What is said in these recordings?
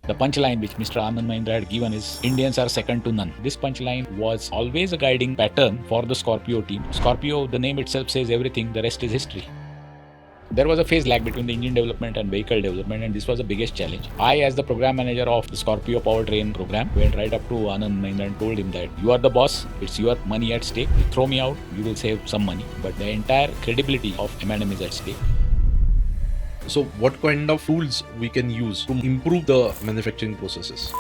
The punchline which Mr. Anand Mahindra had given is Indians are second to none. This punchline was always a guiding pattern for the Scorpio team. Scorpio, the name itself says everything, the rest is history. There was a phase lag between the engine development and vehicle development, and this was the biggest challenge. I, as the program manager of the Scorpio powertrain program, went right up to Anand Mahindra and told him that you are the boss, it's your money at stake. You throw me out, you will save some money, but the entire credibility of M&M is at stake. So what kind of tools we can use to improve the manufacturing processes?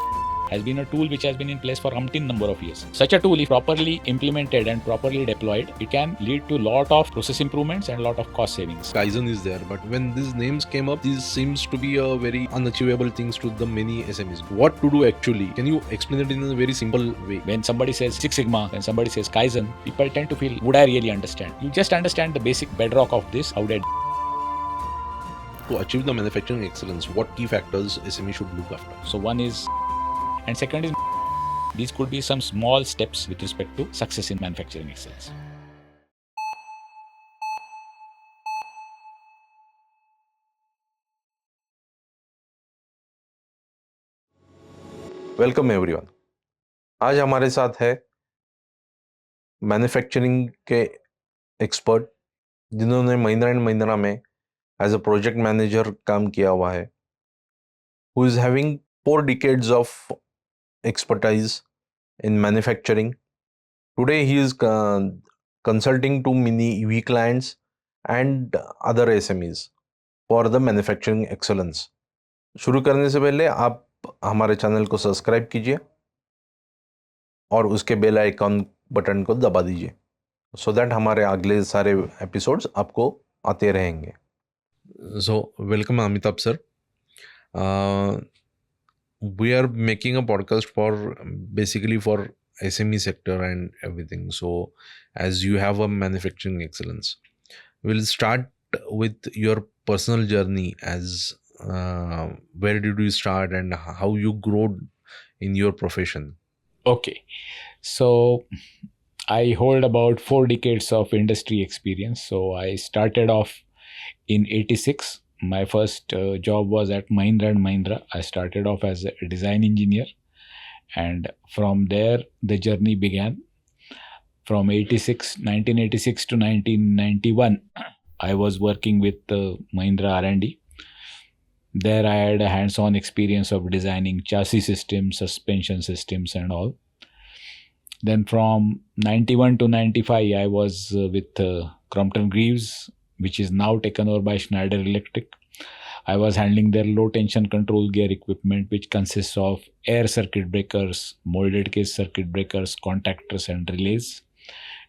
Has been a tool which has been in place for umpteen number of years. Such a tool, if properly implemented and properly deployed, it can lead to lot of process improvements and lot of cost savings. Kaizen is there, but when these names came up, this seems to be a very unachievable things to the many SMEs. What to do actually? Can you explain it in a very simple way? When somebody says Six Sigma, when somebody says Kaizen, people tend to feel, would I really understand? You just understand the basic bedrock of this, how did To achieve the manufacturing excellence, what key factors SME should look after? So one is, and second is, these could be some small steps with respect to success in manufacturing excellence. Welcome everyone. आज हमारे साथ है manufacturing के expert जिन्होंने Mahindra and Mahindra में as a project manager काम किया हुआ है, who is having 4 decades of expertise in manufacturing. Today he is consulting to many EV clients and other SMEs for the manufacturing excellence. शुरू करने से पहले आप हमारे चैनल को सब्सक्राइब कीजिए और उसके बेल आइकॉन बटन को दबा दीजिए सो दैट हमारे अगले सारे एपिसोड्स आपको आते रहेंगे। So welcome Amitabh sir. We are making a podcast for basically for SME sector and everything. So as you have a manufacturing excellence, we'll start with your personal journey as where did you start and how you grew in your profession. Okay, so I hold about 4 decades of industry experience. So I started off in 86. My first job was at Mahindra and Mahindra. I started off as a design engineer, and from there the journey began. From 1986 to 1991, I was working with Mahindra R&D. There I had a hands-on experience of designing chassis systems, suspension systems and all. Then from 91 to 95, I was with Crompton Greaves, which is now taken over by Schneider Electric. I was handling their low tension control gear equipment, which consists of air circuit breakers, molded case circuit breakers, contactors and relays.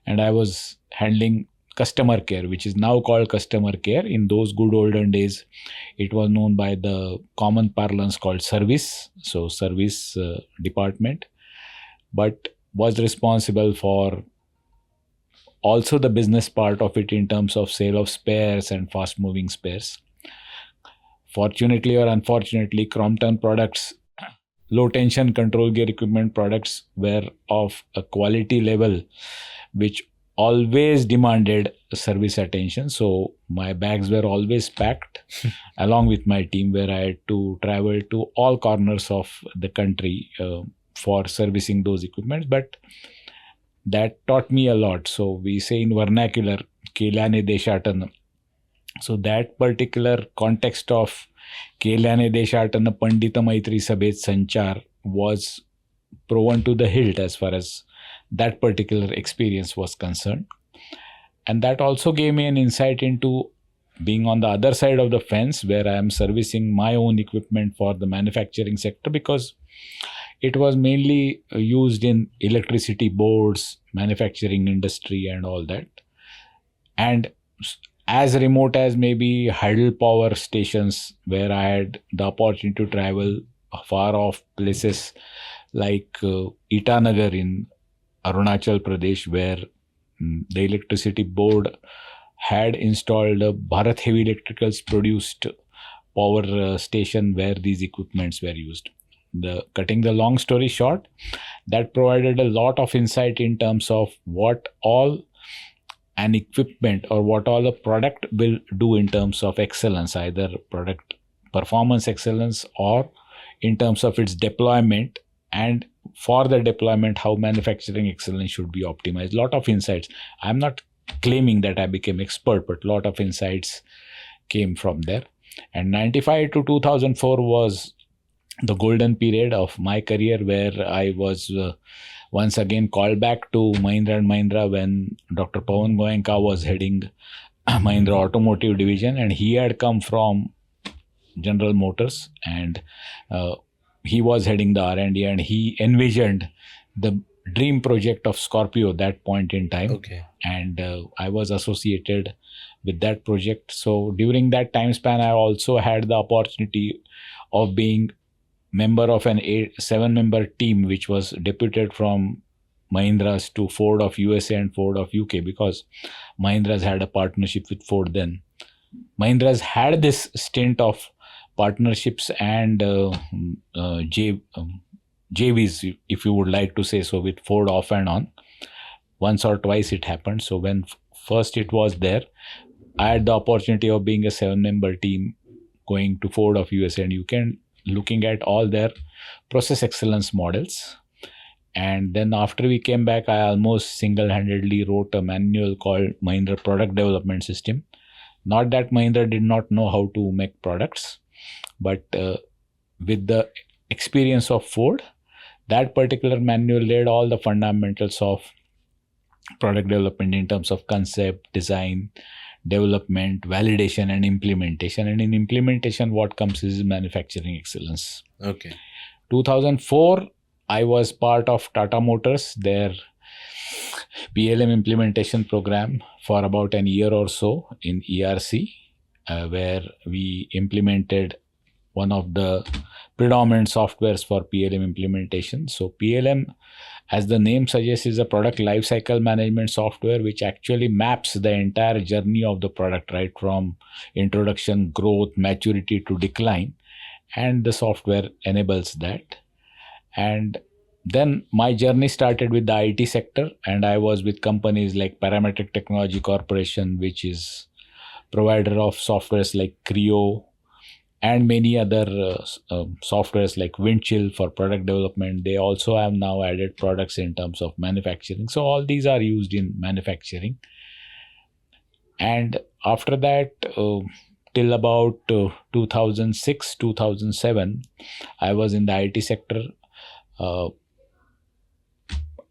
And I was handling customer care, which is now called customer care. In those good olden days, it was known by the common parlance called service. So service department, but was responsible for also the business part of it in terms of sale of spares and fast moving spares. Fortunately or unfortunately, Crompton products, low tension control gear equipment products, were of a quality level which always demanded service attention. So my bags were always packed along with my team, where I had to travel to all corners of the country for servicing those equipments. But that taught me a lot. So we say in vernacular, Kelyane Deshatana. So that particular context of Kelyane Deshatana Pandita Maitri Sabhet Sanchar was proven to the hilt as far as that particular experience was concerned. And that also gave me an insight into being on the other side of the fence, where I am servicing my own equipment for the manufacturing sector, because it was mainly used in electricity boards, manufacturing industry and all that. And as remote as maybe hydropower stations, where I had the opportunity to travel far off places like Itanagar in Arunachal Pradesh, where the electricity board had installed a Bharat Heavy Electricals produced power station where these equipments were used. Cutting the long story short, that provided a lot of insight in terms of what all an equipment or what all a product will do in terms of excellence, either product performance excellence or in terms of its deployment, and for the deployment, how manufacturing excellence should be optimized. Lot of insights. I'm not claiming that I became expert, but lot of insights came from there. And 95 to 2004 was the golden period of my career, where I was once again called back to Mahindra and Mahindra when Dr. Pawan Goenka was heading Mahindra Automotive Division, and he had come from General Motors, and he was heading the R&D, and he envisioned the dream project of Scorpio that point in time. Okay. And I was associated with that project. So during that time span, I also had the opportunity of being member of an 7-member team, which was deputed from Mahindra's to Ford of USA and Ford of UK, because Mahindra's had a partnership with Ford then. Mahindra's had this stint of partnerships and JVs, if you would like to say so, with Ford off and on. Once or twice it happened. So when first it was there, I had the opportunity of being a 7-member team going to Ford of USA and UK and looking at all their process excellence models. And then after we came back, I almost single-handedly wrote a manual called Mahindra Product Development System. Not that Mahindra did not know how to make products, but with the experience of Ford, that particular manual laid all the fundamentals of product development in terms of concept, design, development, validation, and implementation. And in implementation, what comes is manufacturing excellence. Okay. 2004, I was part of Tata Motors, their PLM implementation program for about a year or so in ERC, where we implemented one of the predominant softwares for PLM implementation. So PLM, as the name suggests, is a product lifecycle management software which actually maps the entire journey of the product, right from introduction, growth, maturity to decline, and the software enables that. And then my journey started with the IT sector, and I was with companies like Parametric Technology Corporation, which is provider of softwares like Creo and many other softwares like Windchill for product development. They also have now added products in terms of manufacturing. So all these are used in manufacturing. And after that, till about 2006, 2007, I was in the IT sector.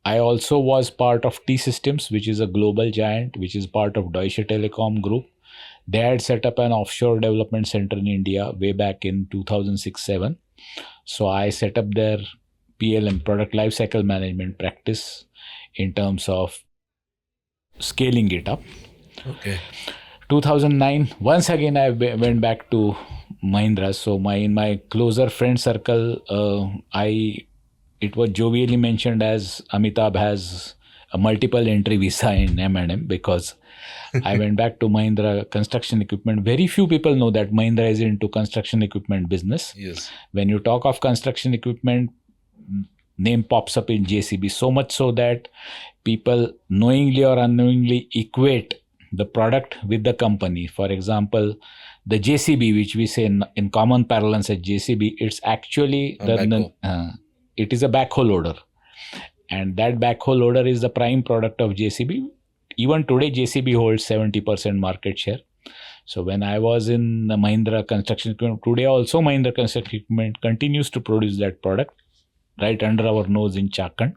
I also was part of T-Systems, which is a global giant, which is part of Deutsche Telekom Group. They had set up an offshore development center in India way back in 2006-07. So I set up their PLM, product lifecycle management practice, in terms of scaling it up. Okay. 2009, once again I went back to Mahindra. So in my closer friend circle, it was jovially mentioned as Amitabh has a multiple entry visa in M&M, because I went back to Mahindra construction equipment. Very few people know that Mahindra is into construction equipment business. Yes. When you talk of construction equipment, name pops up in JCB, so much so that people knowingly or unknowingly equate the product with the company. For example, the JCB, which we say in common parlance as JCB, it's actually it is a backhoe loader, and that backhoe loader is the prime product of JCB. Even today, JCB holds 70% market share. So when I was in Mahindra Construction Equipment, today also Mahindra Construction Equipment continues to produce that product right under our nose in Chakan.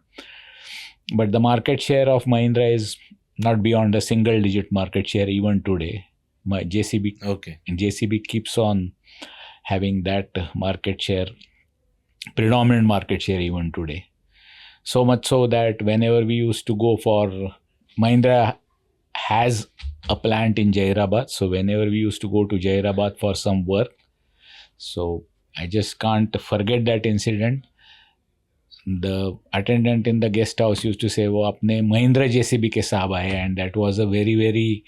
But the market share of Mahindra is not beyond a single-digit market share even today. My JCB keeps on having that market share, predominant market share even today. So much so that whenever we used to go for, Mahindra has a plant in Jairabad. So whenever we used to go to Jairabad for some work, so I just can't forget that incident. The attendant in the guest house used to say, "वो अपने Mahindra JCB के साहब आए," and that was a very very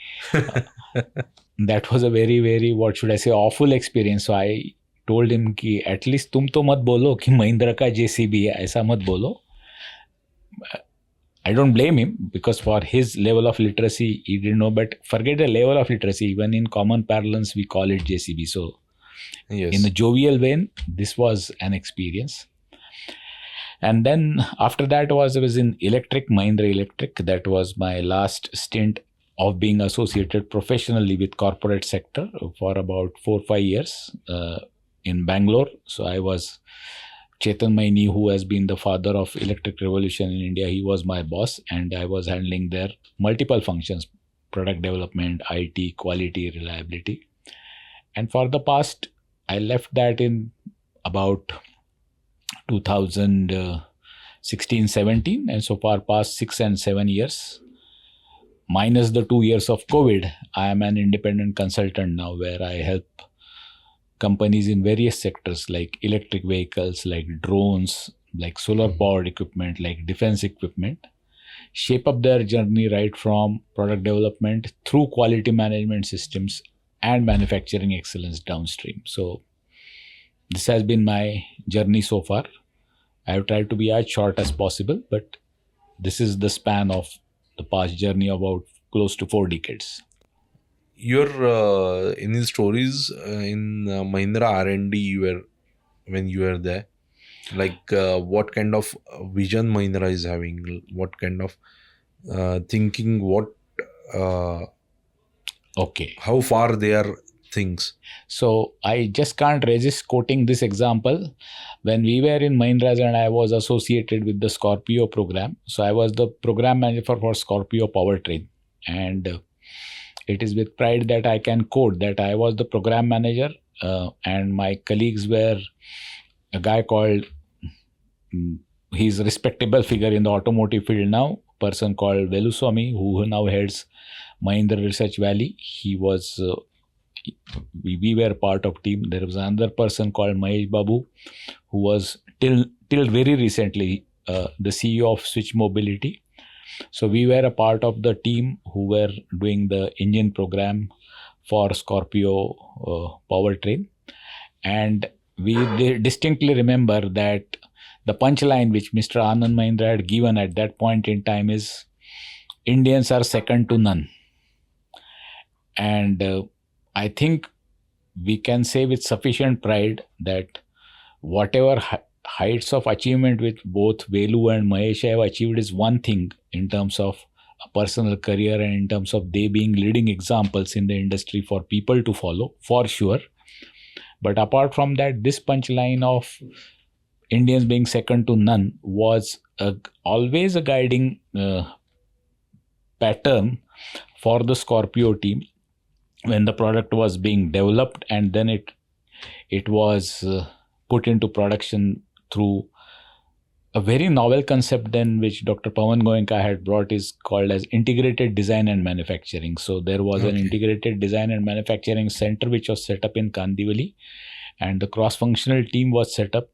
what should I say, awful experience. So I told him कि at least तुम तो मत बोलो कि Mahindra का JCB है, ऐसा मत बोलो. I don't blame him, because for his level of literacy, he didn't know. But forget the level of literacy. Even in common parlance, we call it JCB. So Yes. In a jovial vein, this was an experience. And then after that I was in Mahindra Electric. That was my last stint of being associated professionally with corporate sector for about 4-5 years in Bangalore. So I was Chetan Maini, who has been the father of electric revolution in India. He was my boss, and I was handling their multiple functions: product development, IT, quality, reliability. And for the past, I left that in about 2016-17, and so far past 6 and 7 years, minus the 2 years of COVID, I am an independent consultant now, where I help companies in various sectors like electric vehicles, like drones, like solar powered equipment, like defense equipment, shape up their journey right from product development through quality management systems and manufacturing excellence downstream. So this has been my journey so far. I have tried to be as short as possible, but this is the span of the past journey, about close to 4 decades. Your any stories in Mahindra R&D when you were there? Like what kind of vision Mahindra is having? What kind of thinking? Okay. How far they are things? So I just can't resist quoting this example. When we were in Mahindra and I was associated with the Scorpio program, so I was the program manager for Scorpio powertrain, and it is with pride that I can quote that I was the program manager, and my colleagues were a guy called, he's a respectable figure in the automotive field now, person called Veluswamy, who now heads Mahindra Research Valley. He was, we were part of team. There was another person called Mahesh Babu, who was till very recently the CEO of Switch Mobility. So we were a part of the team who were doing the engine program for Scorpio powertrain. And we distinctly remember that the punchline which Mr. Anand Mahindra had given at that point in time is, Indians are second to none. And I think we can say with sufficient pride that whatever heights of achievement with both Velu and Mahesh have achieved is one thing in terms of a personal career and in terms of they being leading examples in the industry for people to follow, for sure. But apart from that, this punchline of Indians being second to none was always a guiding pattern for the Scorpio team when the product was being developed, and then it was put into production through a very novel concept then which Dr. Pawan Goenka had brought, is called as integrated design and manufacturing. So there was an integrated design and manufacturing center which was set up in Kandivali, and the cross-functional team was set up,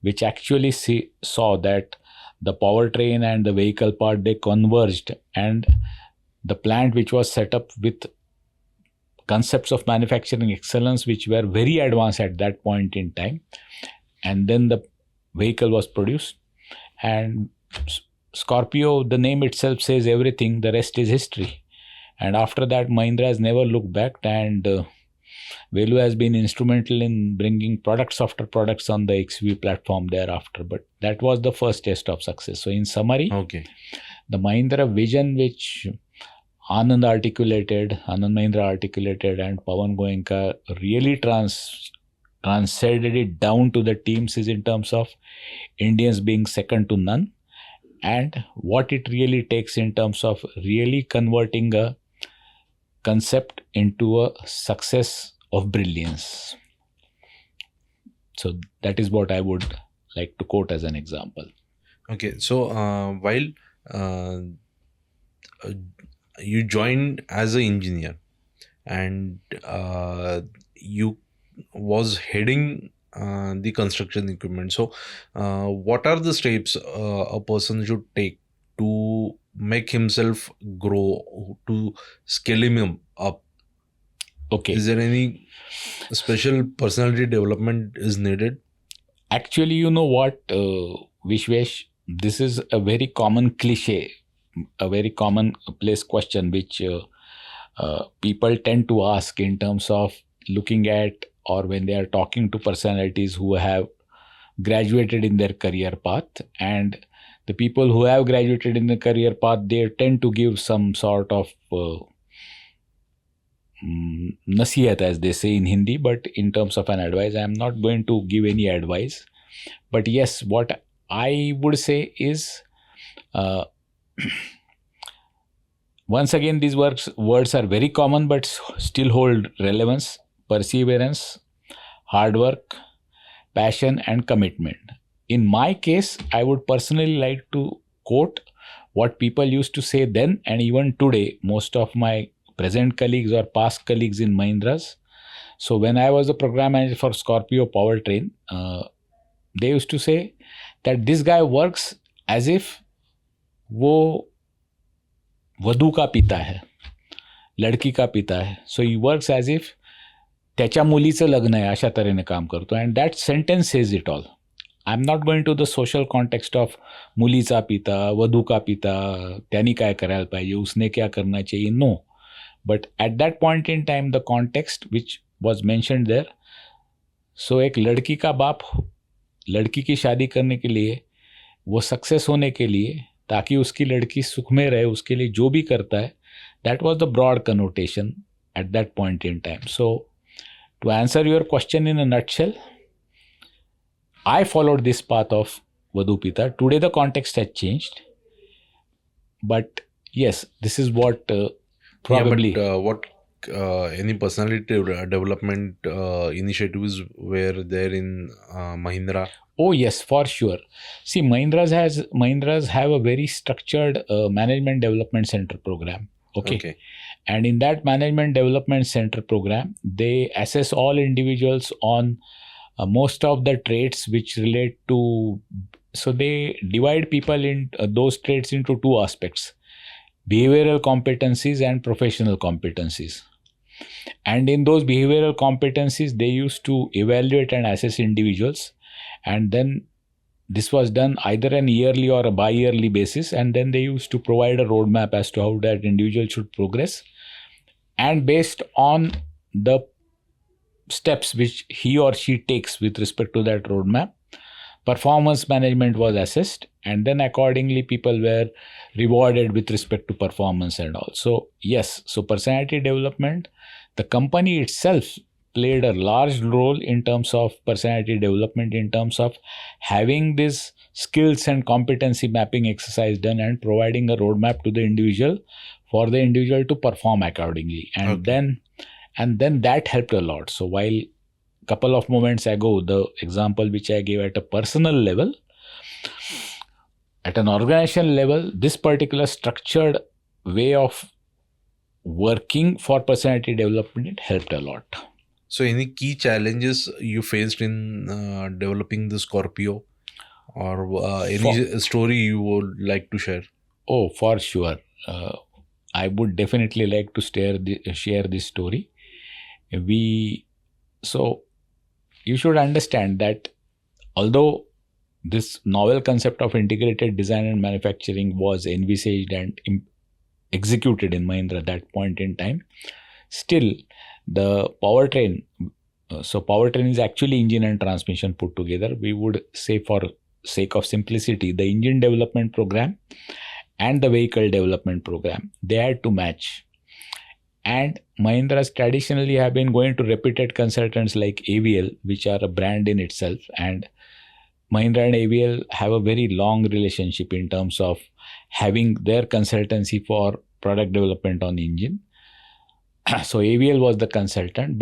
which actually saw that the powertrain and the vehicle part, they converged, and the plant which was set up with concepts of manufacturing excellence which were very advanced at that point in time, and then the vehicle was produced. And Scorpio, the name itself says everything, the rest is history. And after that, Mahindra has never looked back, and Velu has been instrumental in bringing products after products on the XV platform thereafter. But that was the first test of success. So in summary, the Mahindra vision which Anand Mahindra articulated, and Pawan Goenka really transcended it down to the teams, is in terms of Indians being second to none, and what it really takes in terms of really converting a concept into a success of brilliance. So that is what I would like to quote as an example. Okay, so while you joined as an engineer and you was heading the construction equipment, so what are the steps a person should take to make himself grow, to scale him up? Okay. Is there any special personality development is needed? Actually, you know what, Vishwesh, this is a very common cliche, a very commonplace question which people tend to ask in terms of looking at or when they are talking to personalities who have graduated in their career path. And the people who have graduated in the career path, they tend to give some sort of nasihat, as they say in Hindi, but in terms of an advice, I am not going to give any advice. But yes, what I would say is, once again, these words are very common but still hold relevance: perseverance, hard work, passion, and commitment. In my case, I would personally like to quote what people used to say then, and even today, most of my present colleagues or past colleagues in Mahindras. So when I was the program manager for Scorpio Powertrain, they used to say that this guy works as if वो वधू का पिता है, लड़की का पिता है. So he works as if त्याच्या मुलीचं लग्न आहे अशा तऱ्हेने काम करतो. And that sentence says it all. I am not going to the social context of मुलीचा पिता, वधू का पिता, त्यांनी काय करायला पाहिजे, उसने क्या करना चाहिए, no. But at that point in time the context which was mentioned there. So एक लड़की का बाप लड़की की शादी करने के लिए, वो सक्सेस होने के लिए, ताकि उसकी लड़की सुख में रहे, उसके लिए जो भी करता है, that was the broad connotation at that point in time. So to answer your question in a nutshell, I followed this path of Vadhu Pita. Today the context has changed. But yes, this is what probably... Yeah, but what any personality development initiatives were there in Mahindra? Oh yes, for sure. See, Mahindras have a very structured management development center program. Okay. And in that management development center program, they assess all individuals on most of the traits which relate to, so they divide people in those traits into two aspects: behavioral competencies and professional competencies. And in those behavioral competencies, they used to evaluate and assess individuals, and then this was done either an yearly or a bi-yearly basis, and then they used to provide a roadmap as to how that individual should progress. And based on the steps which he or she takes with respect to that roadmap, performance management was assessed, and then accordingly people were rewarded with respect to performance and all. So yes, so personality development, the company itself played a large role in terms of personality development, in terms of having this skills and competency mapping exercise done and providing a roadmap to the individual for the individual to perform accordingly. And then that helped a lot. So while a couple of moments ago, the example which I gave at a personal level, at an organizational level, this particular structured way of working for personality development helped a lot. So any key challenges you faced in developing the Scorpio, or any story you would like to share? Oh, for sure. I would definitely like to share this story. So you should understand that although this novel concept of integrated design and manufacturing was envisaged and executed in Mahindra at that point in time, still the powertrain, so powertrain is actually engine and transmission put together. We would say, for sake of simplicity, the engine development program and the vehicle development program, they had to match. And Mahindras traditionally have been going to reputed consultants like AVL, which are a brand in itself. And Mahindra and AVL have a very long relationship in terms of having their consultancy for product development on engine. So AVL was the consultant,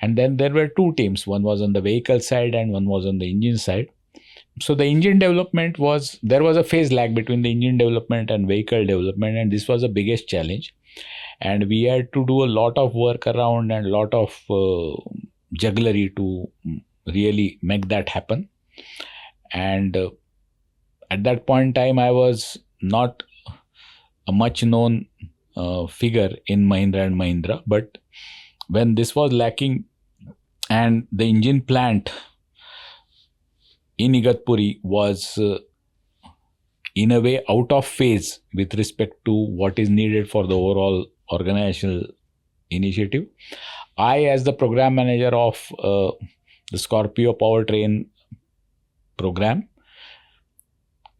and then there were two teams. One was on the vehicle side and one was on the engine side. So the engine development there was a phase lag between the engine development and vehicle development, and this was the biggest challenge. And we had to do a lot of work around and a lot of jugglery to really make that happen. And at that point in time, I was not a much known figure in Mahindra and Mahindra. But when this was lacking and the engine plant in Igatpuri was in a way out of phase with respect to what is needed for the overall organizational initiative, I, as the program manager of the Scorpio powertrain program,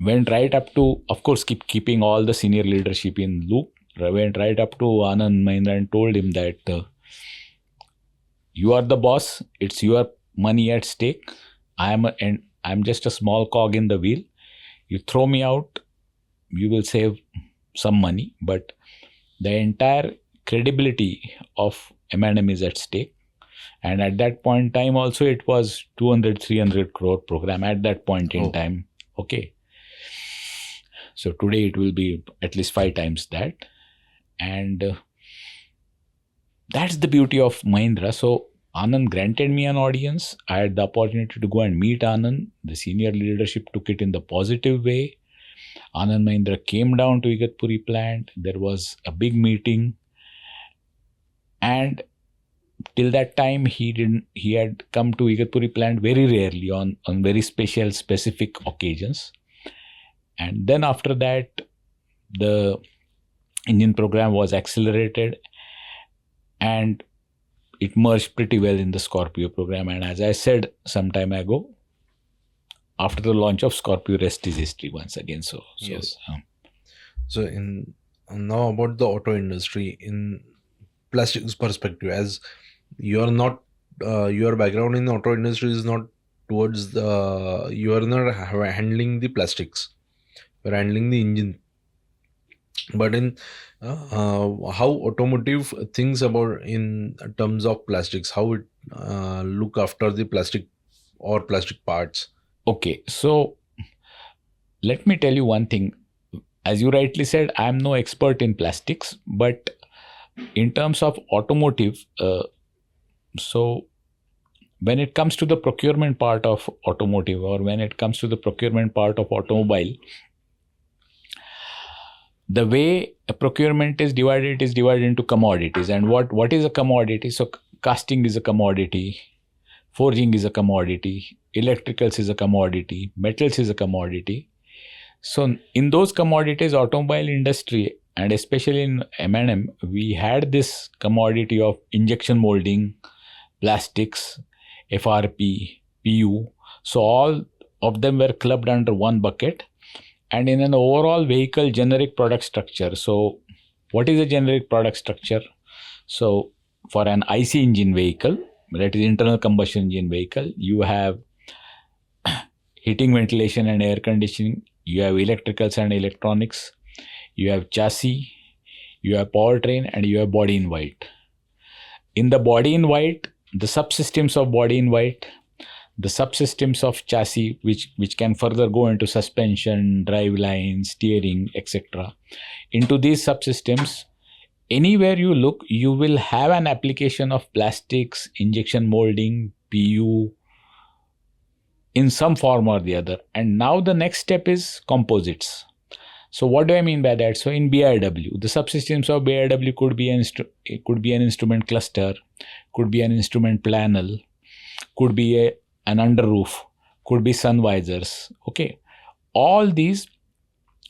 went right up to, of course, keeping all the senior leadership in loop, went right up to Anand Mahindra and told him that you are the boss, it's your money at stake. I'm just a small cog in the wheel. You throw me out, you will save some money, but the entire credibility of M&M is at stake. And at that point in time also, it was 200-300 crore program at that point in time. Okay. So today it will be at least 5 times that. And that's the beauty of Mahindra. So Anand granted me an audience. I had the opportunity to go and meet Anand. The senior leadership took it in the positive way. Anand Mahindra came down to Igatpuri plant. There was a big meeting. And till that time, he had come to Igatpuri plant very rarely on very special, specific occasions. And then after that, the engine program was accelerated and it merged pretty well in the Scorpio program. And as I said some time ago, after the launch of Scorpio, rest is history once again. So yes. So in now about the auto industry in plastics perspective, as you are not your background in the auto industry is not towards the, you are not handling the plastics, you are handling the engine. But in how automotive thinks about in terms of plastics, how it look after the plastic or plastic parts. Okay, so let me tell you one thing. As you rightly said, I am no expert in plastics, but in terms of automotive, so when it comes to the procurement part of automotive, or when it comes to the procurement part of automobile, the way a procurement is divided into commodities. And what is a commodity? So casting is a commodity, forging is a commodity, electricals is a commodity, metals is a commodity. So in those commodities, automobile industry, and especially in M&M, we had this commodity of injection molding, plastics, FRP, PU. So all of them were clubbed under one bucket. And in an overall vehicle generic product structure. So what is a generic product structure? So for an IC engine vehicle, that is internal combustion engine vehicle, you have heating, ventilation and air conditioning, you have electricals and electronics, you have chassis, you have powertrain, and you have body in white. In the body in white, the subsystems of body in white, the subsystems of chassis, which can further go into suspension, drive lines, steering, etc. Into these subsystems, anywhere you look, you will have an application of plastics, injection molding, PU, in some form or the other. And now the next step is composites. So what do I mean by that? So in BIW, the subsystems of BIW could be an instrument cluster, could be an instrument panel, could be an under roof, could be sun visors. Okay, all these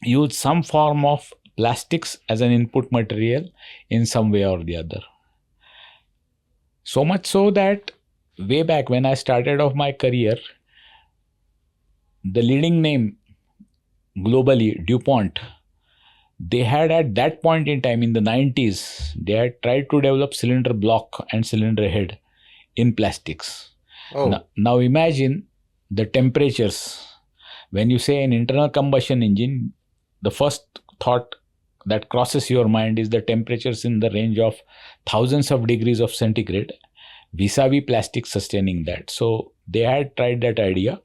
use some form of plastics as an input material in some way or the other. So much so that way back when I started off my career, the leading name globally, DuPont, they had at that point in time in the 90s, they had tried to develop cylinder block and cylinder head in plastics. Now imagine the temperatures. When you say an internal combustion engine, the first thought that crosses your mind is the temperatures in the range of thousands of degrees of centigrade, vis-a-vis plastic sustaining that. So they had tried that idea.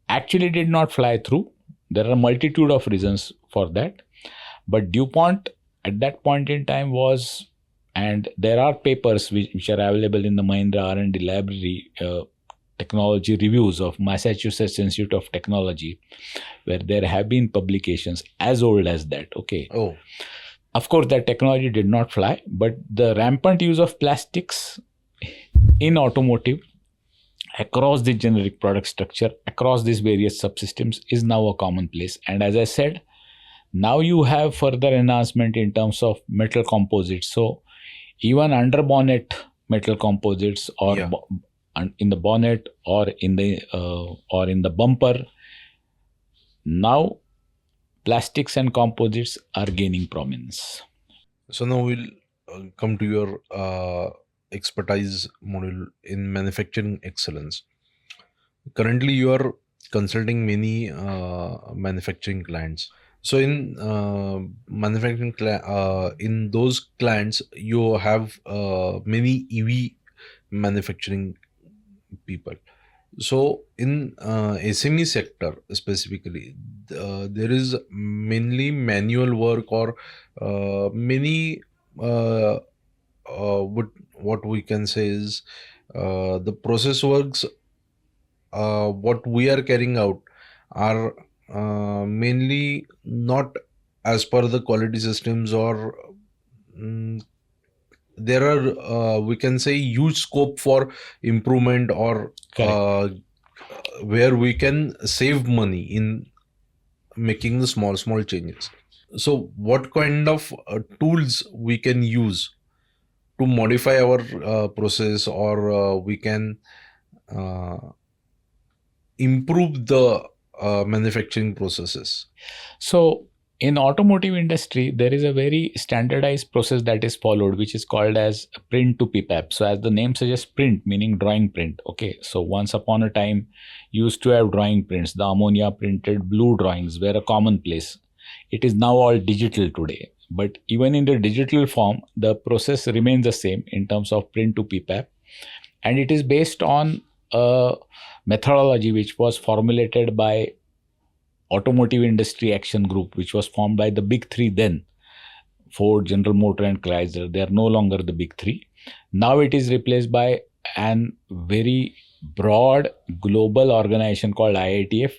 Actually did not fly through. There are a multitude of reasons for that. But DuPont at that point in time was, and there are papers which are available in the Mahindra R&D library, technology reviews of Massachusetts Institute of Technology, where there have been publications as old as that. Okay. Of course, that technology did not fly, but the rampant use of plastics in automotive across the generic product structure, across these various subsystems is now a commonplace. And as I said, now you have further enhancement in terms of metal composites. So even under bonnet metal composites or Yeah. in the bonnet or in the bumper. Now plastics and composites are gaining prominence. So now we'll come to your expertise module in manufacturing excellence. Currently, you are consulting many manufacturing clients. So in in those clients, you have many EV manufacturing people. So in SME sector specifically, there is mainly manual work or many what we can say is the process works what we are carrying out are mainly not as per the quality systems or mm, there are we can say huge scope for improvement or Correct. where we can save money in making the small changes. So what kind of tools we can use to modify our process or we can uh, improve the manufacturing processes? So in automotive industry, there is a very standardized process that is followed, which is called as print to PPAP. So as the name suggests, print meaning drawing print. Okay. So once upon a time, used to have drawing prints. The ammonia printed blue drawings were a commonplace. It is now all digital today. But even in the digital form, the process remains the same in terms of print to PPAP. And it is based on a methodology which was formulated by Automotive Industry Action Group, which was formed by the big three then, Ford, General Motor, and Chrysler. They are no longer the big three. Now it is replaced by an very broad global organization called IATF,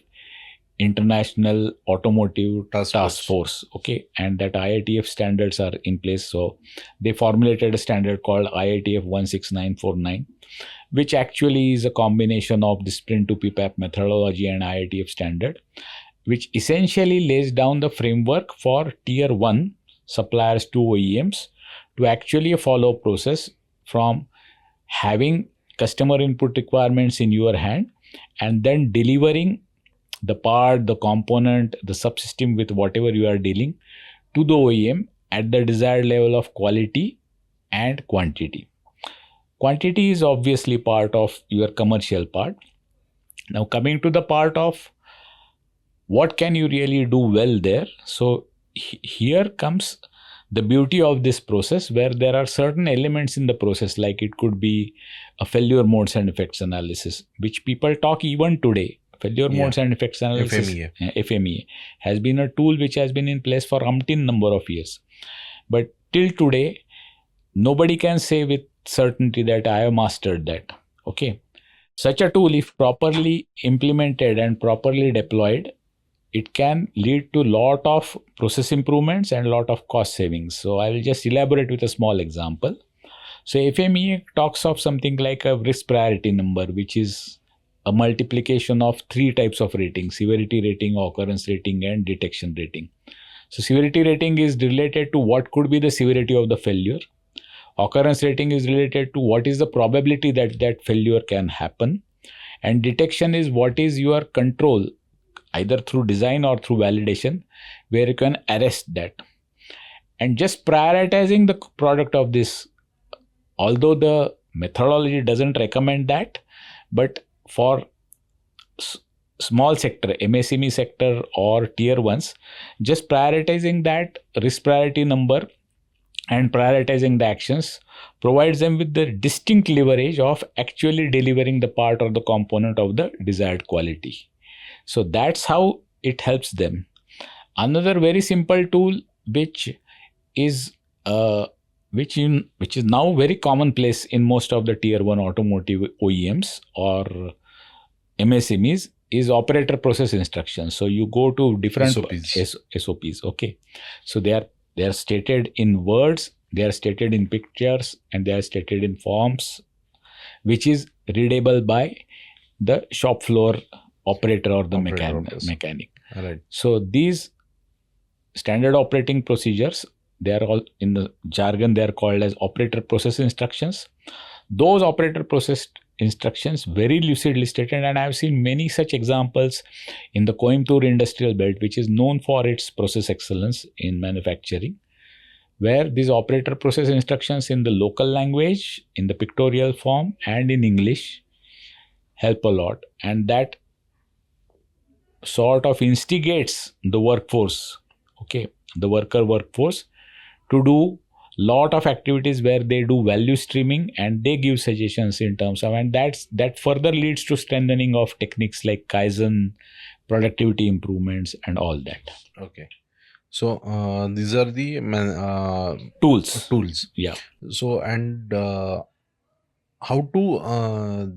International Automotive Task Force. Okay, and that IATF standards are in place. So they formulated a standard called IATF 16949, which actually is a combination of the sprint to PPAP methodology and IATF standard, which essentially lays down the framework for tier 1 suppliers to OEMs to actually follow a process from having customer input requirements in your hand and then delivering the part, the component, the subsystem with whatever you are dealing to the OEM at the desired level of quality and quantity. Quantity is obviously part of your commercial part. Now coming to the part of what can you really do well there? So here comes the beauty of this process, where there are certain elements in the process, like it could be a failure modes and effects analysis, which people talk even today. Failure modes and effects analysis, FMEA, has been a tool which has been in place for umpteen number of years. But till today, nobody can say with certainty that I have mastered that. Okay. Such a tool, if properly implemented and properly deployed, it can lead to a lot of process improvements and a lot of cost savings. So I will just elaborate with a small example. So FMEA talks of something like a risk priority number, which is a multiplication of 3 types of rating: severity rating, occurrence rating, and detection rating. So severity rating is related to what could be the severity of the failure. Occurrence rating is related to what is the probability that that failure can happen. And detection is what is your control, either through design or through validation, where you can arrest that. And just prioritizing the product of this, although the methodology doesn't recommend that, but for small sector, MSME sector or tier 1s, just prioritizing that risk priority number and prioritizing the actions provides them with the distinct leverage of actually delivering the part or the component of the desired quality. So that's how it helps them. Another very simple tool which is now very commonplace in most of the tier 1 automotive OEMs or MSMEs is operator process instructions. So you go to different SOPs. Okay. So they are stated in words, they are stated in pictures, and they are stated in forms, which is readable by the shop floor operator or the mechanic. Right. So these standard operating procedures, they are all in the jargon, they are called as operator process instructions. those operator process instructions very lucidly stated, and I have seen many such examples in the Coimbatore industrial belt, which is known for its process excellence in manufacturing, where these operator process instructions in the local language, in the pictorial form, and in English help a lot. And that sort of instigates the workforce, okay, the worker workforce, to do lot of activities where they do value streaming and they give suggestions in terms of, and that further leads to strengthening of techniques like Kaizen, productivity improvements, and all that. Okay. So these are the Tools. Yeah. So, and how to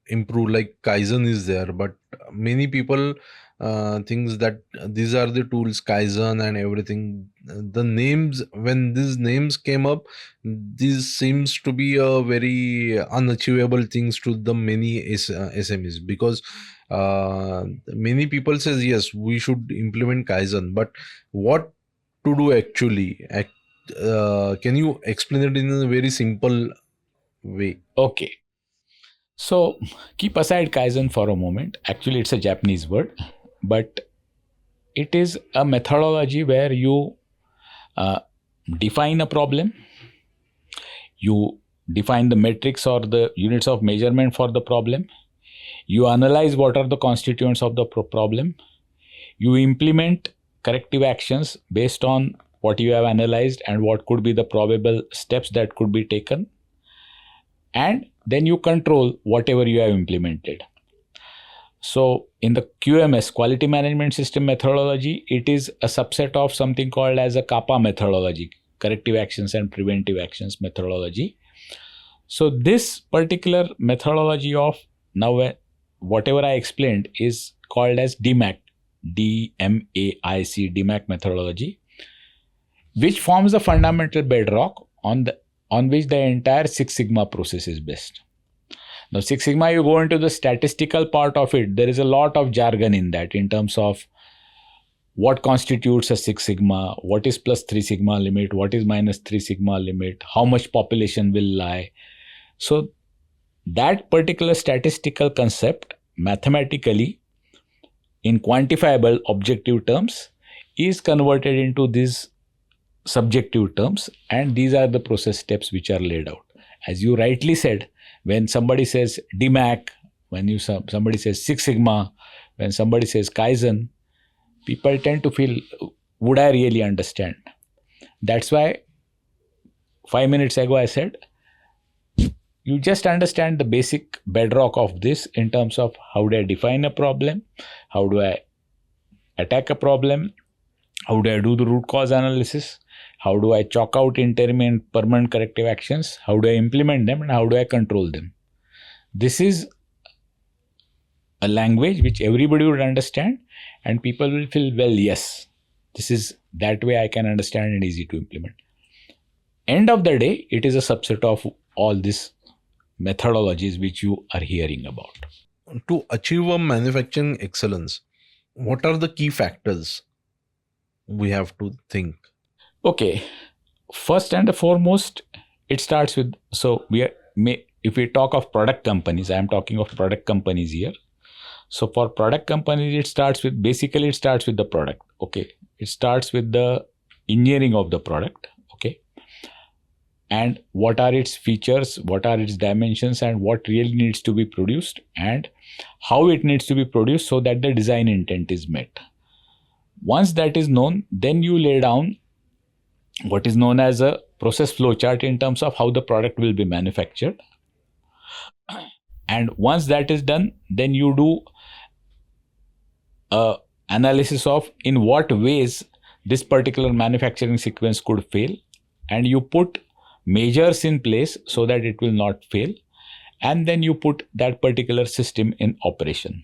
improve, like Kaizen is there, but many people thinks that these are the tools, Kaizen and everything. The names, when these names came up, this seems to be a very unachievable things to the many SMEs, because many people says yes, we should implement Kaizen, but what to do actually? Can you explain it in a very simple way? Okay. So keep aside Kaizen for a moment. Actually, it's a Japanese word, but it is a methodology where you define a problem, you define the metrics or the units of measurement for the problem, you analyze what are the constituents of the problem, you implement corrective actions based on what you have analyzed and what could be the probable steps that could be taken, and then you control whatever you have implemented. So in the QMS, quality management system methodology, it is a subset of something called as a CAPA methodology, corrective actions and preventive actions methodology. So this particular methodology of now whatever I explained is called as DMAIC, DMAIC, DMAIC methodology, which forms the fundamental bedrock on which the entire Six Sigma process is based. Now, Six Sigma, you go into the statistical part of it, there is a lot of jargon in that in terms of what constitutes a Six Sigma, what is plus 3 Sigma limit, what is minus 3 Sigma limit, how much population will lie. So that particular statistical concept, mathematically, in quantifiable objective terms, is converted into these subjective terms, and these are the process steps which are laid out. As you rightly said, when somebody says DMAIC, when somebody says Six Sigma, when somebody says Kaizen, people tend to feel, would I really understand? That's why 5 minutes ago I said, you just understand the basic bedrock of this in terms of how do I define a problem, how do I attack a problem, how do I do the root cause analysis, how do I chalk out interim and permanent corrective actions, how do I implement them, and how do I control them. This is a language which everybody would understand, and people will feel, well, yes, this is that way I can understand and easy to implement. End of the day, it is a subset of all these methodologies which you are hearing about. To achieve a manufacturing excellence, what are the key factors we have to think? Okay, first and foremost, it starts with, if we talk of product companies, I am talking of product companies here. So for product companies, it starts with the product. Okay, it starts with the engineering of the product. Okay, and what are its features, what are its dimensions, and what really needs to be produced, and how it needs to be produced so that the design intent is met. Once that is known, then you lay down what is known as a process flow chart in terms of how the product will be manufactured. And once that is done, then you do a analysis of in what ways this particular manufacturing sequence could fail, and you put measures in place so that it will not fail, and then you put that particular system in operation.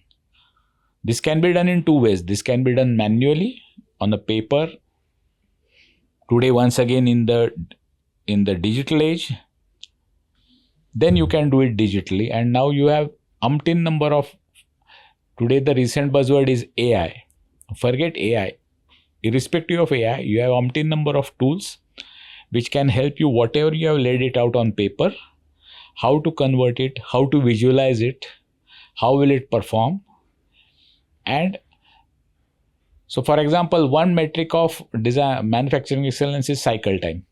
This can be done in two ways. This can be done manually on a paper. Today, once again, in the digital age, then you can do it digitally. And now you have umpteen number of, today the recent buzzword is AI. Forget AI. Irrespective of AI, you have umpteen number of tools which can help you, whatever you have laid it out on paper, how to convert it, how to visualize it, how will it perform. And so, for example, one metric of design manufacturing excellence is cycle time.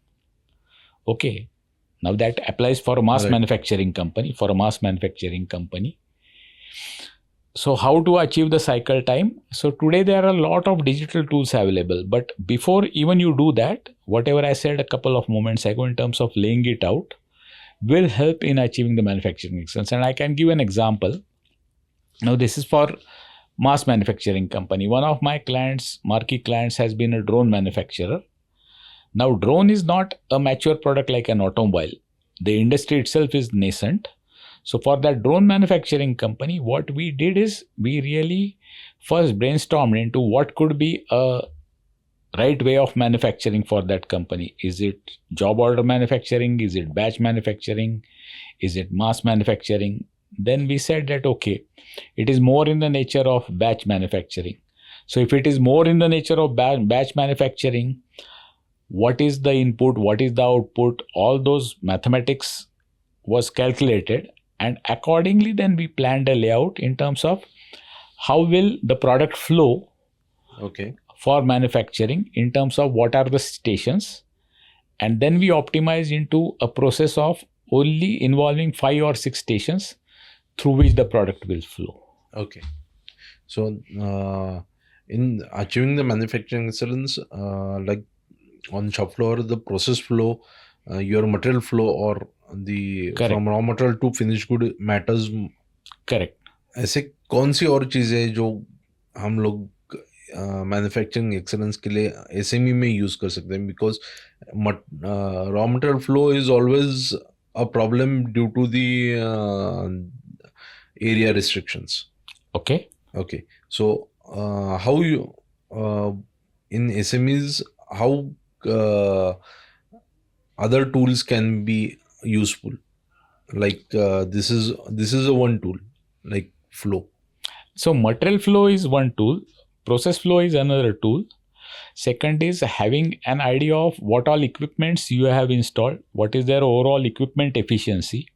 Okay, now that applies for a mass Right. manufacturing company. So how to achieve the cycle time? So today there are a lot of digital tools available, but before even you do that, whatever I said a couple of moments ago in terms of laying it out will help in achieving the manufacturing excellence. And I can give an example. Now this is for mass manufacturing company. One of my clients, marquee clients, has been a drone manufacturer. Now drone is not a mature product like an automobile. The industry itself is nascent. So for that drone manufacturing company, what we did is we really first brainstormed into what could be a right way of manufacturing for that company. Is it job order manufacturing? Is it batch manufacturing? Is it mass manufacturing? Then we said that, okay, it is more in the nature of batch manufacturing. So if it is more in the nature of batch manufacturing, what is the input? What is the output? All those mathematics was calculated. And accordingly, then we planned a layout in terms of how will the product flow Okay. for manufacturing in terms of what are the stations. And then we optimized into a process of only involving 5 or 6 stations through which the product will flow. Okay. So, in achieving the manufacturing excellence, like on shop floor, the process flow, your material flow, or the Correct. from raw material to finished good matters. Correct. ऐसे कौन सी और चीज़ें जो हम लोग manufacturing excellence के लिए SME में यूज़ कर सकते हैं, because raw material flow is always a problem due to the area restrictions. Okay, so how you in SMEs, how other tools can be useful, like this is a one tool, like flow. So material flow is one tool, process flow is another tool. Second is having an idea of what all equipments you have installed, what is their overall equipment efficiency,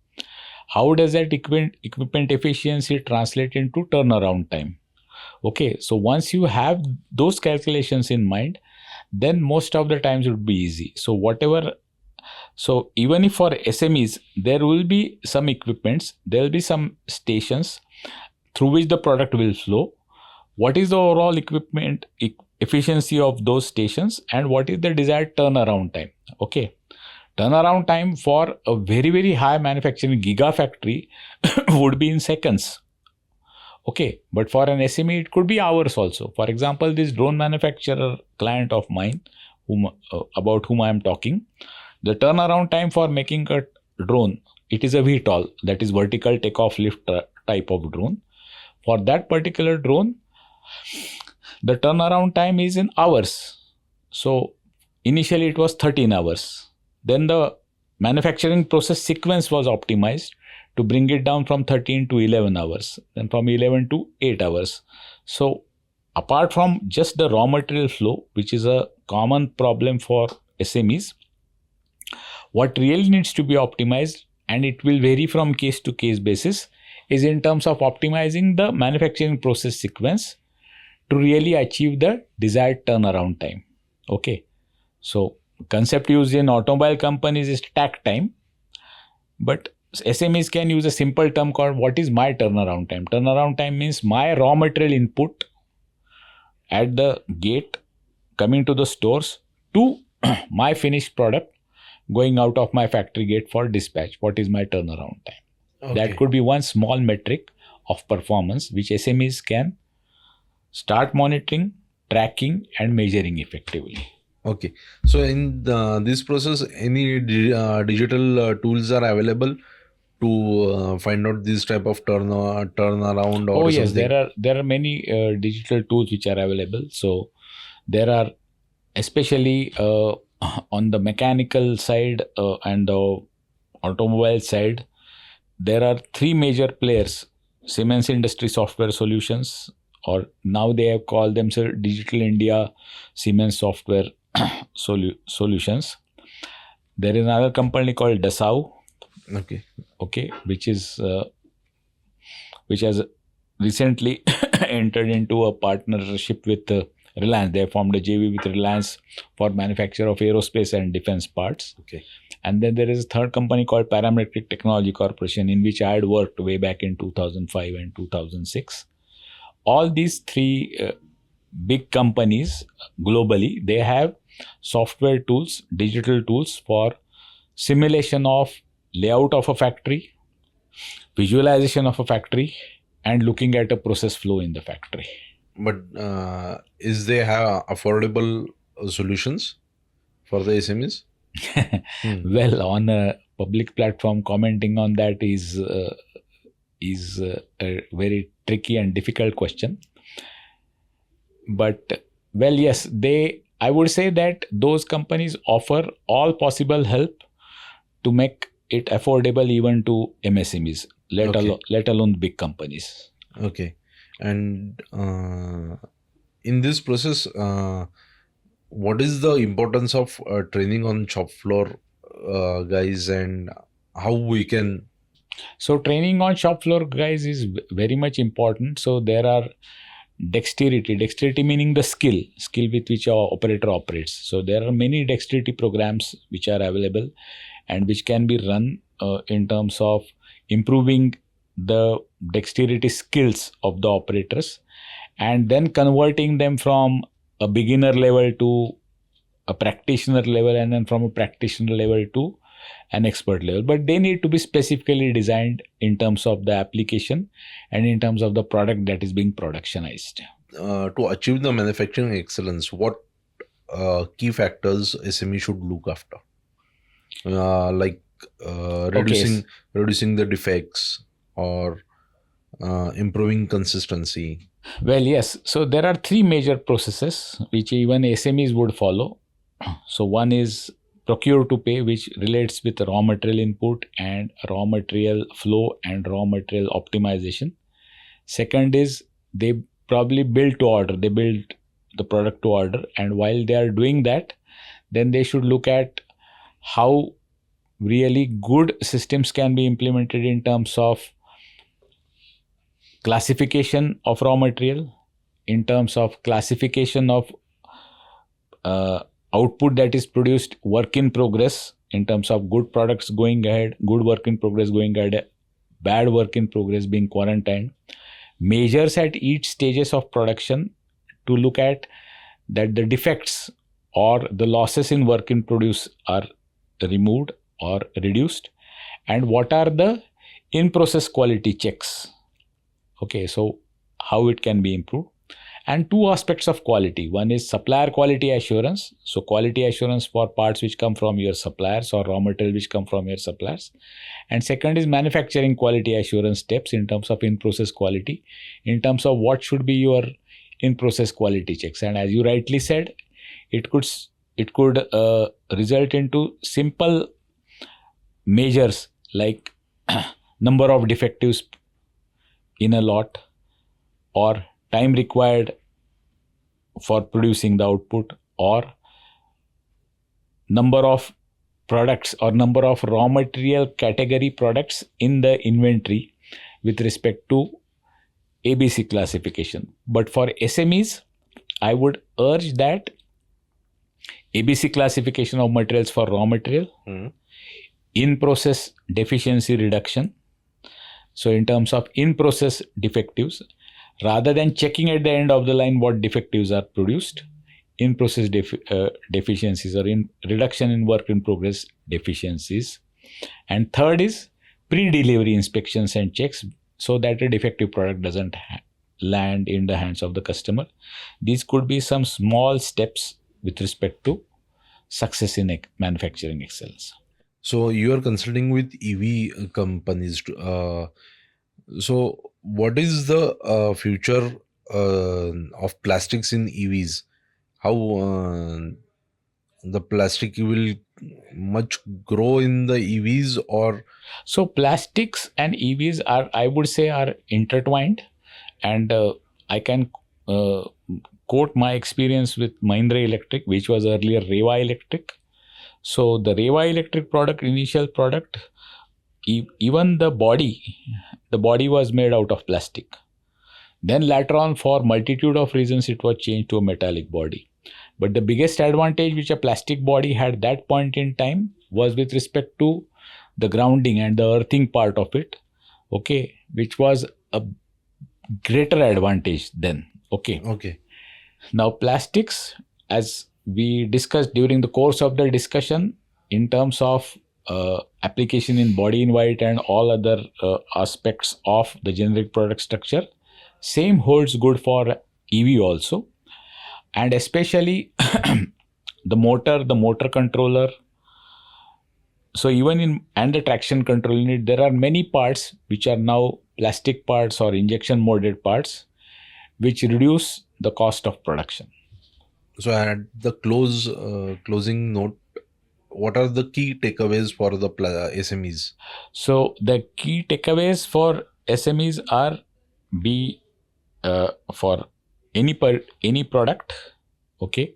how does that equipment efficiency translate into turnaround time. Okay, so once you have those calculations in mind, then most of the times it would be easy. So even if for SMEs, there will be some equipments, there will be some stations through which the product will flow. What is the overall equipment efficiency of those stations, and what is the desired turnaround time? Okay. Turnaround time for a very, very high manufacturing gigafactory would be in seconds. Okay, but for an SME, it could be hours also. For example, this drone manufacturer client of mine, about whom I am talking, the turnaround time for making a drone, it is a VTOL, that is vertical takeoff lift type of drone. For that particular drone, the turnaround time is in hours. So initially it was 13 hours. Then the manufacturing process sequence was optimized to bring it down from 13 to 11 hours, then from 11 to 8 hours. So apart from just the raw material flow, which is a common problem for SMEs, what really needs to be optimized, and it will vary from case to case basis, is in terms of optimizing the manufacturing process sequence to really achieve the desired turnaround time. Okay, so concept used in automobile companies is takt time, but SMEs can use a simple term called what is my turnaround time. Turnaround time means my raw material input at the gate coming to the stores to my finished product going out of my factory gate for dispatch. What is my turnaround time? Okay. That could be one small metric of performance which SMEs can start monitoring, tracking and measuring effectively. Okay, so in this process, any digital tools are available to find out this type of turnaround or yes, something? there are many digital tools which are available. So there are, especially on the mechanical side and the automobile side, there are 3 major players: Siemens Industry Software Solutions, or now they have called themselves Digital India Siemens Software Solutions. There is another company called Dassault, Okay. okay, which has recently entered into a partnership with Reliance. They formed a JV with Reliance for manufacture of aerospace and defense parts. Okay. And then there is a third company called Parametric Technology Corporation, in which I had worked way back in 2005 and 2006. All these three big companies globally, they have software tools, digital tools for simulation of layout of a factory, visualization of a factory, and looking at a process flow in the factory. But is they have affordable solutions for the SMEs? Well, on a public platform, commenting on that is a very tricky and difficult question. But well, yes, I would say that those companies offer all possible help to make it affordable even to MSMEs, let alone big companies. Okay. And in this process, what is the importance of training on shop floor guys, and how we can? So training on shop floor guys is very much important. So there are dexterity meaning the skill with which our operator operates. So there are many dexterity programs which are available and which can be run in terms of improving the dexterity skills of the operators, and then converting them from a beginner level to a practitioner level, and then from a practitioner level to an expert level. But they need to be specifically designed in terms of the application and in terms of the product that is being productionized. To achieve the manufacturing excellence, what key factors SME should look after? Like reducing the defects, or improving consistency. Well, yes. So there are three major processes which even SMEs would follow. So one is procure to pay, which relates with raw material input and raw material flow and raw material optimization. Second is they probably build to order. They build the product to order. And while they are doing that, then they should look at how really good systems can be implemented in terms of classification of raw material, in terms of classification of output that is produced, work in progress, in terms of good products going ahead, good work in progress going ahead, bad work in progress being quarantined, measures at each stages of production to look at that the defects or the losses in work in produce are removed or reduced, and what are the in-process quality checks. Okay, so how it can be improved. And two aspects of quality. One is supplier quality assurance. So quality assurance for parts which come from your suppliers or raw material which come from your suppliers. And second is manufacturing quality assurance steps in terms of in-process quality, in terms of what should be your in-process quality checks. And as you rightly said, it could result into simple measures like number of defectives in a lot, or time required for producing the output, or number of products or number of raw material category products in the inventory with respect to ABC classification. But for SMEs, I would urge that ABC classification of materials for raw material, in-process deficiency reduction. So in terms of in-process defectives, rather than checking at the end of the line what defectives are produced, in-process deficiencies or in reduction in work in progress deficiencies. And third is pre-delivery inspections and checks so that a defective product doesn't land in the hands of the customer. These could be some small steps with respect to success in manufacturing excellence. So you are consulting with EV companies. So what is the future of plastics in EVs? How the plastic will much grow in the EVs, or? So plastics and EVs are, I would say, are intertwined, and I can quote my experience with Mahindra Electric, which was earlier Reva Electric. So the Reva Electric product, initial product, even the body was made out of plastic. Then later on, for multitude of reasons, it was changed to a metallic body. But the biggest advantage which a plastic body had that point in time was with respect to the grounding and the earthing part of it, okay, which was a greater advantage then. Okay. Okay. Now plastics, as we discussed during the course of the discussion, in terms of application in body in white and all other aspects of the generic product structure, same holds good for EV also, and especially the motor controller. So even in and the traction control unit, there are many parts which are now plastic parts or injection molded parts, which reduce the cost of production. So at the closing note, what are the key takeaways for the SMEs? So the key takeaways for SMEs are for any product, okay,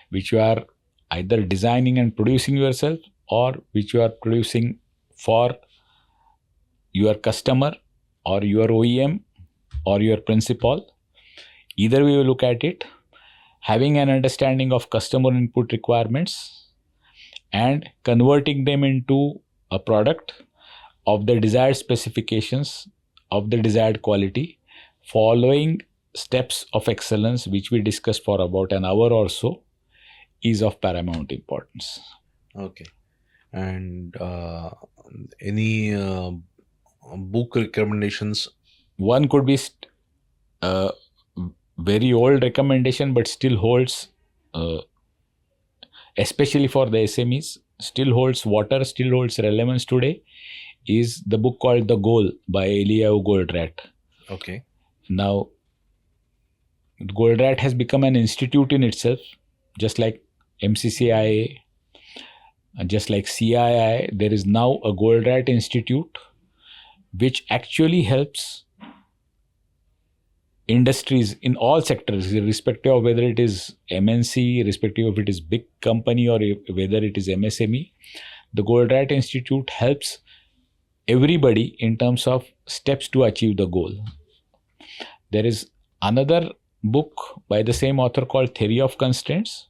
which you are either designing and producing yourself or which you are producing for your customer or your OEM or your principal. Either way you look at it, having an understanding of customer input requirements and converting them into a product of the desired specifications, of the desired quality, following steps of excellence, which we discussed for about an hour or so, is of paramount importance. Okay. And any book recommendations? One could be very old recommendation, but still holds, especially for the SMEs, still holds water, still holds relevance today, is the book called The Goal by Eliyahu Goldratt. Okay. Now, Goldratt has become an institute in itself, just like MCCIA, just like CII. There is now a Goldratt Institute, which actually helps industries in all sectors, irrespective of whether it is MNC, irrespective of it is big company or whether it is MSME. The Goldratt Institute helps everybody in terms of steps to achieve the goal. There is another book by the same author called Theory of Constraints.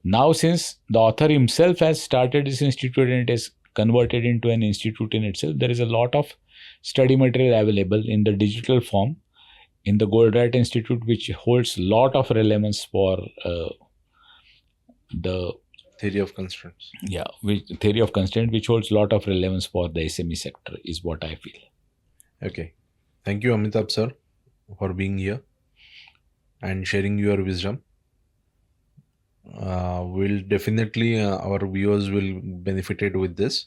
Now, since the author himself has started this institute and it is converted into an institute in itself, there is a lot of study material available in the digital form in the Goldratt Institute, which holds a lot of relevance for the Theory of constraints. Yeah, theory of constraint, which holds a lot of relevance for the SME sector, is what I feel. Okay. Thank you, Amitabh sir, for being here and sharing your wisdom. Will definitely our viewers will benefited with this.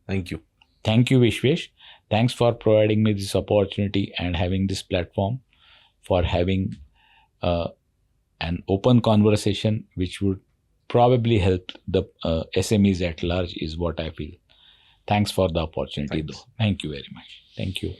Thank you. Thank you, Vishwesh. Thanks for providing me this opportunity and having this platform for having an open conversation, which would probably help the SMEs at large, is what I feel. Thanks for the opportunity, though. Thank you very much. Thank you.